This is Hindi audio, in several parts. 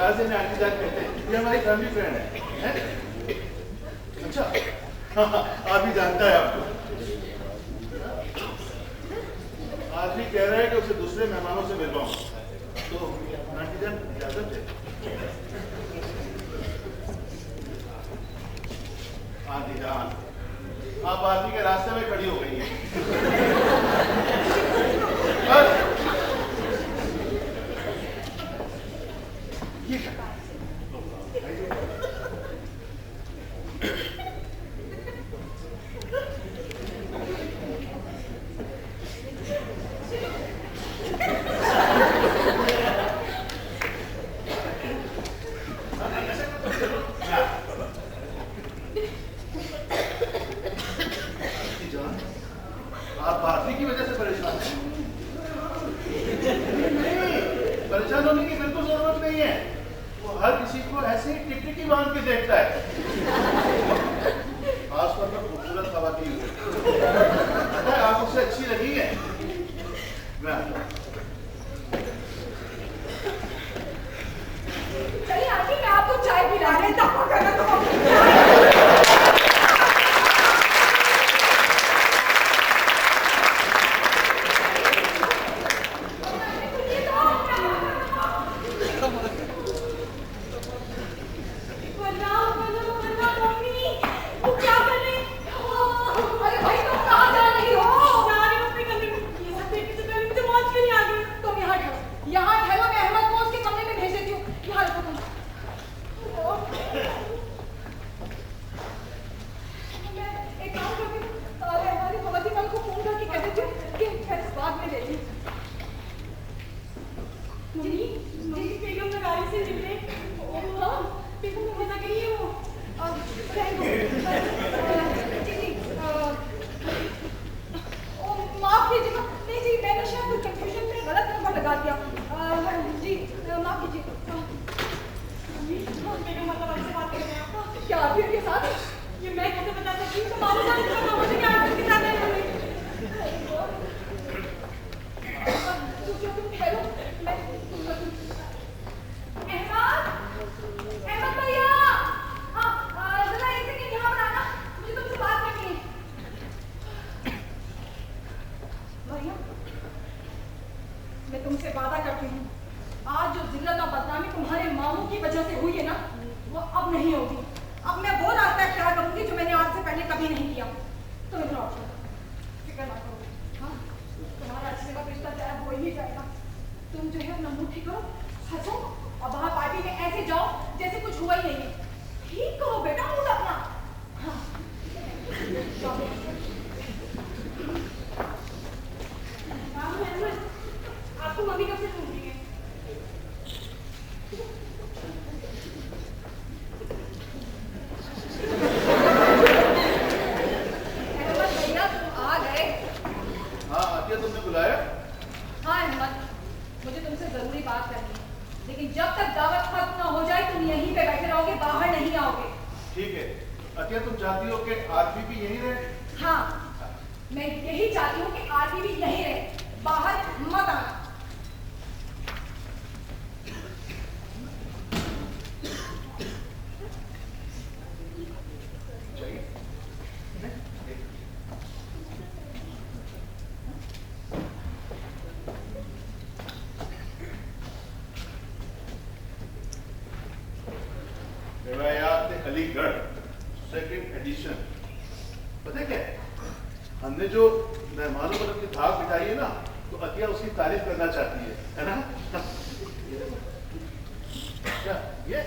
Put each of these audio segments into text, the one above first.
प्यार से इन्हें आंटी जान कहते हैं, ये हमारी फैमिली फ्रेंड है? अच्छा आप ही जानता है आपको। आदमी कह रहा है कि उसे दूसरे मेहमानों से मिलवाऊं, तो आंटी जान इजाजत है? आंटी जान आप आदमी के रास्ते में खड़ी हो गई हैं। ये अलीगढ़ सेकंड एडिशन। पता है क्या, हमने जो मेहमानों पर अपनी धाक बिठाई है ना, तो अतिया उसकी तारीफ करना चाहती है ना? क्या ये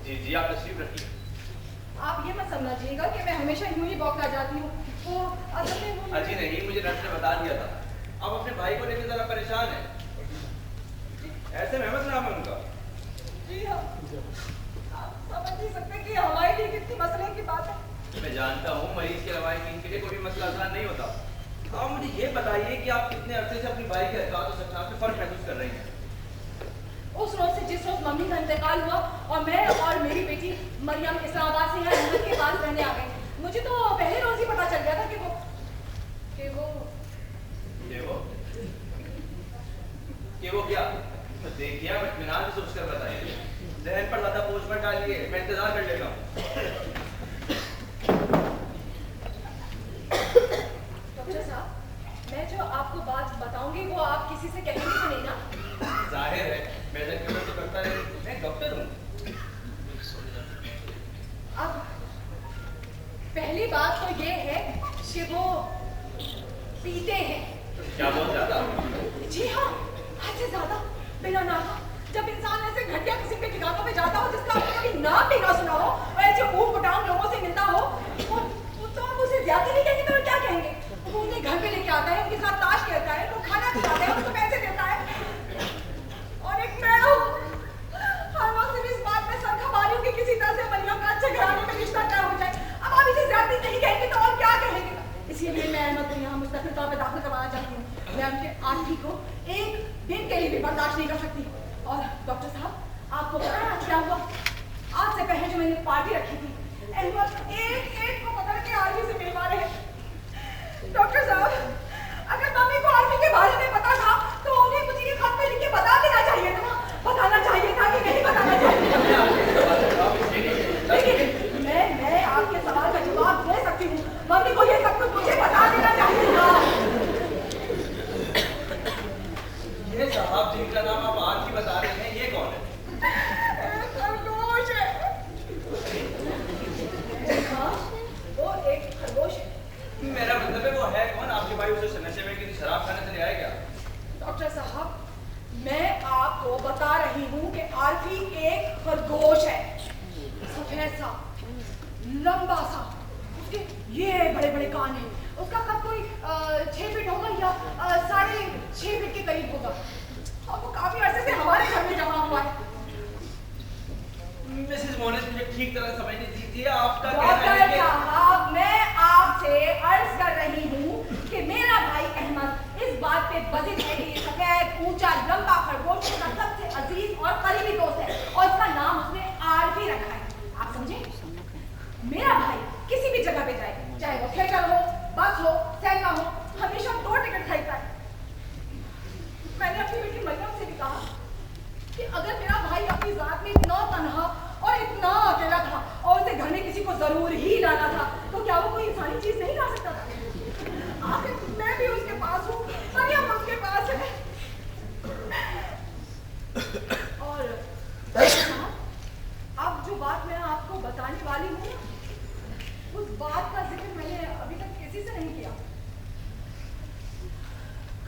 जी जी, आप तशरीफ रखिए। आप ये मत समझिएगा कि मैं हमेशा यूं ही बौखला जाती हूँ। वो असल में वो अजी नहीं, मुझे नर्स ने बता दिया था आप अपने भाई को लेकर जरा परेशान हैं। ऐसे में अहमद नाम है उनका। जी हाँ, आप समझ नहीं सकते कि हमारे लिए कितनी मसले की बात है। मैं जानता हूँ मरीज के रवायत के लिए कोई मसला आसान नहीं होता। आप मुझे ये बताइए कि आप कितने अरसे से अपनी भाई के हरकत और सच्चाई में फर्क महसूस कर रही हैं? उस रोज से जिस रोज मम्मी का इंतकाल हुआ और मैं और मेरी बेटी मरियम इस्लामाबाद से यहाँ अहमद के पास रहने आ गए, मुझे तो पहले रोज ही पता चल गया था कि वो क्या? तो देखिए आप इत्मीनान से सोच कर बताइए, जहन पर ज्यादा बोझ मत डालिए, मैं इंतजार कर लेता हूँ। डॉक्टर साहब, मैं जो आपको बात बताऊंगी वो आप किसी से कहेंगे तो नहीं ना? जाहिर है, मैं तो करता है, मैं डॉक्टर हूँ। अब पहली बात तो ये है कि वो पीते हैं। क्या बहुत ज्यादा? जी हाँ, हद से ज्यादा, बिना नाम। जब इंसान ऐसे घटिया किस्म के ठिकानों पे जाता हो जिसका आपने कभी नाम भी ना सुना हो और ऐसे ऊट पटांग लोगों से मिलता हो, वो तो आप उसे ज्यादा नहीं कहेंगे तो क्या कहेंगे? वो उन्हें घर पे लेके आता है, उनके साथ ताश खेलता है, वो खाना खिलाता है, उनको पैसे देता है। और एक मैं हूँ, हर वक्त सिर्फ इस बात में सर खपा रही हूँ कि किसी तरह से मरियम का अच्छे घराने में रिश्ता तय हो जाए। अब आप इसे ज्यादा नहीं कहेंगे तो और क्या कहेंगे? इसीलिए मैं अहमद को यहाँ मुस्तकिल तौर पे दाखिल करवाना चाहती हूँ। मैं उनके आंटी को एक दिन के लिए भी बर्दाश्त नहीं कर सकती। और डॉक्टर साहब, आपको पता है क्या हुआ? आज से पहले जो मैंने पार्टी रखी थी, अहमद एक को पकड़ के आरवी से मिलवा रहे हैं। डॉक्टर साहब, अगर मम्मी को आरवी के बारे में पता था तो उन्हें मुझे ये खत में लिख के बता देना चाहिए था ना। बताना चाहिए था कि नहीं बताना चाहिए था? लेकिन मैं आपके सवाल का जवाब दे सकती हूँ। मम्मी को ये सब कुछ मुझे बता देना चाहिए था। ये साहब जिनका नाम आप आज ही बता रहे हैं, ये कौन है? खरगोश है। हाँ, वो एक खरगोश है। मेरा मतलब है वो है कौन? आपके भाई उसे नशे में किसी शराब खाने से ले आए क्या? डॉक्टर साहब, मैं आपको बता रही हूँ कि आरफी एक खरगोश है, सफेद सा, लंबा सा, उसके ये बड़े बड़े कान हैं, उसका कद कोई 6 फीट होगा या 6.5 फीट के करीब होगा और वो काफी अरसे से हमारे घर में जमा हुआ है। मिसेस मोनिस, मुझे ठीक तरह समझने दीजिए, आपका डॉक्टर साहब, मैं आपसे अर्ज कर रही हूँ कि मेरा भाई अहमद इस बात पे बजित है कि ये सफेद ऊंचा लंबा खरगोश उसका सबसे अजीज और करीबी दोस्त है और इसका नाम उसने आरवी रखा है। आप समझे? मेरा भाई किसी भी जगह पे जाए, चाहे वो थिएटर हो, बस हो, सिनेमा हो, हमेशा 2 टिकट खरीदता है। मैंने अपनी बेटी मरियम से भी कहा कि अगर मेरा भाई अपनी जात में इतना तन्हा और इतना अकेला था और उसे घर में किसी को जरूर ही लाना था तो क्या वो कोई इंसानी चीज नहीं ला सकता था? आखिर मैं भी उसके पास हूँ, मरियम उसके पास है। और अब जो बात मैं आपको बताने वाली हूँ, उस बात का जिक्र मैंने अभी तक किसी से नहीं किया।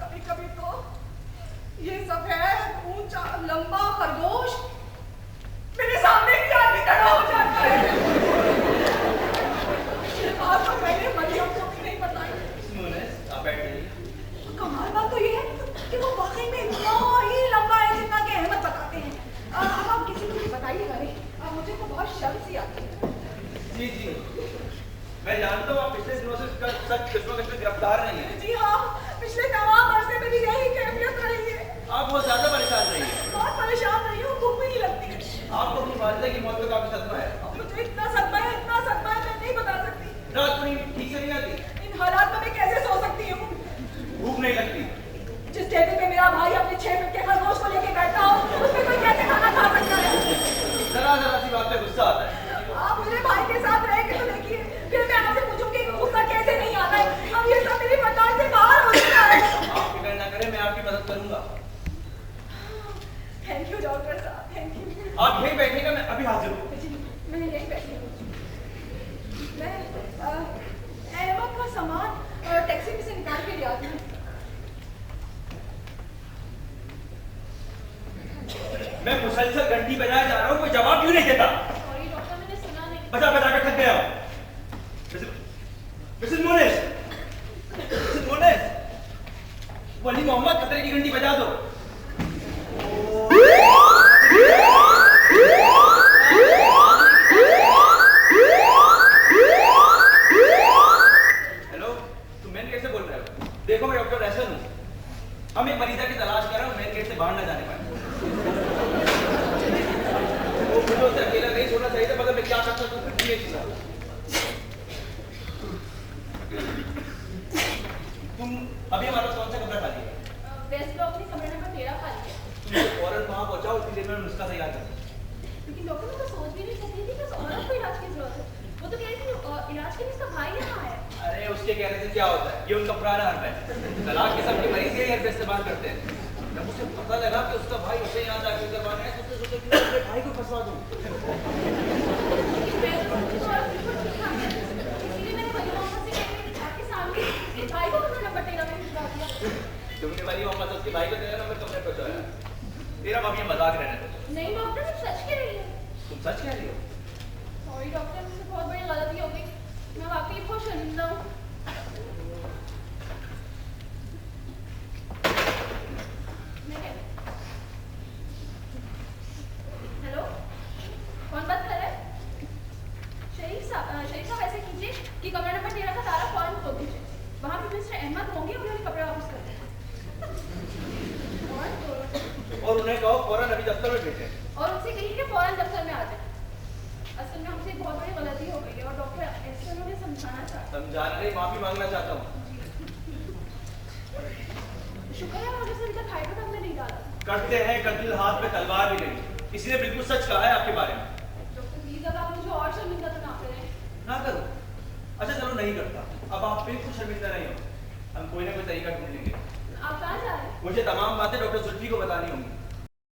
कभी कभी तो ये सफेद ऊंचा लंबा खरगोश मेरे सामने भी आके खड़ा हो जाता है। ये बात तो मैंने मरियम को भी नहीं बताई। मोनिस, आप बैठ जाइए। कमाल बात तो ये है कि वो वाकई में इतना ही लंबा है जितना कि अहमद बताते हैं। अब आप किसी को भी बताइएगा नहीं, मुझे तो बहुत शर्म सी आती है। जी जी, मैं जानता हूँ आप पिछले दिनों से सच किस्मत में गिरफ्तार नहीं है। जी हाँ, पिछले तमाम अरसे में भी यही कैफियत रही है। आप बहुत ज्यादा परेशान रही है। बहुत परेशान रही हूँ, भूख भी नहीं लगती है। आपको अपनी वालिदा की मौत का काफी सदमा है। मुझे इतना सदमा है, मैं नहीं बता सकती। रात को नींद ठीक से नहीं आती? इन हालात में मैं कैसे सो सकती हूँ? भूख नहीं लगती? जिस टेबल पे मेरा भाई अपने 6 फीट के खरगोश को लेके बैठा हो, उस पे कोई कैसे खाना खा सकता है? जरा सी बात पे गुस्सा आता है। आप मेरे भाई के साथ रह के तो देखिए, फिर मैं आपसे पूछूंगी कि गुस्सा कैसे नहीं आता है? अब ये सब मेरी बर्दाश्त से बाहर हो चुका है। आप फिक्र ना करें, मैं आपकी मदद करूंगा। थैंक यू डॉक्टर साहब, थैंक यू। आप यहीं बैठेगा, मैं अभी हाजिर हूँ। मैं यहीं बैठी हूँ। मैं अहमद का सामान टैक्सी में से निकाल के ले आती हूँ। मैं मुसलसल घंटी बजाए जा रहा हूँ, कोई जवाब क्यों नहीं देता? बजा बजा कर थक गया हूँ। मिसेस मोनेस, वली मोहम्मद खतरे की घंटी बजा दो। हेलो, तुम मेन गेट से बोल रहे हो? देखो मैं डॉक्टर रैसल हूँ। हम एक मरीजा की तलाश कर रहे हैं, मेन गेट से बाहर ना जाने पाए। मुझे उसे अकेला नहीं छोड़ना चाहिए था, मगर मैं क्या कर सकता हूँ? तुम अभी हमारा कौन सा कमरा खाली है? वेस्ट ब्लॉक में कमरा नंबर 13 खाली है। तुम फौरन वहाँ पहुँचाओ, उतनी देर में मैं नुस्खा तैयार कर दूँ। लेकिन डॉक्टर मैं तो सोच भी नहीं सकती थी कि उस औरत को इलाज की जरूरत है। वो तो कह रही थी इलाज के लिए उसका भाई यहाँ है। अरे उसके कहने से क्या होता है? ये उनका पुराना हर्फ है। तलाक के सबके मरीज यही हर्फ इस्तेमाल करते हैं। जब उसे पता लगा कि उसका भाई उसे यहाँ दाखिल करवाने है, तो उसने सोचा कि मैं अपने भाई को फंसवा दूँ। इसलिए मैंने वली मोहम्मद से आपके सामने उसके भाई को कमरा नंबर 13 में भिजवा दिया। तुमने वली मोहम्मद से उसके भाई को 13 नंबर कमरे पे पहुँचाया। तेरा अब ये मजाक रहने दो। नहीं डॉक्टर, मैं सच कह रही हूँ। तुम सच कह रही हो? सॉरी डॉक्टर, मुझसे बहुत बड़ी गलती हो गई। मैं वाकई बहुत शर्मिंदा हूँ। हेलो, कौन बात कर रहा है? शरीफ साहब ऐसे कीजिए कि कमरा नंबर 13 का ताला फौरन खोल दीजिए। वहाँ पे मिस्टर अहमद होंगे, उन्होंने कपड़ा वापस कर दिया। और उन्हें कहो फौरन अभी दफ्तर में भेजें। और उनसे कहिए कि फौरन दफ्तर में आ जाए। असल में हमसे बहुत बड़ी गलती हो गई है और डॉक्टर ऐसे उन्होंने समझाना चाहता। समझाना नहीं, माफी मांगना चाहता हूँ। शुक्र है उन्होंने अभी तक हाइड्रोट हमने नहीं डाला। करते हैं कत्ल, हाथ में तलवार भी नहीं। किसी ने बिल्कुल सच कहा है आपके बारे में। डॉक्टर प्लीज अब आप मुझे और शर्मिंदा तो ना करें। ना करो। अच्छा चलो नहीं करता। अब आप बिल्कुल शर्मिंदा नहीं हो। हम कोई ना कोई तरीका ढूंढ लेंगे। आप कहाँ जा रहे हैं? मुझे तमाम बातें डॉक्टर जुल्फी को बतानी होंगी।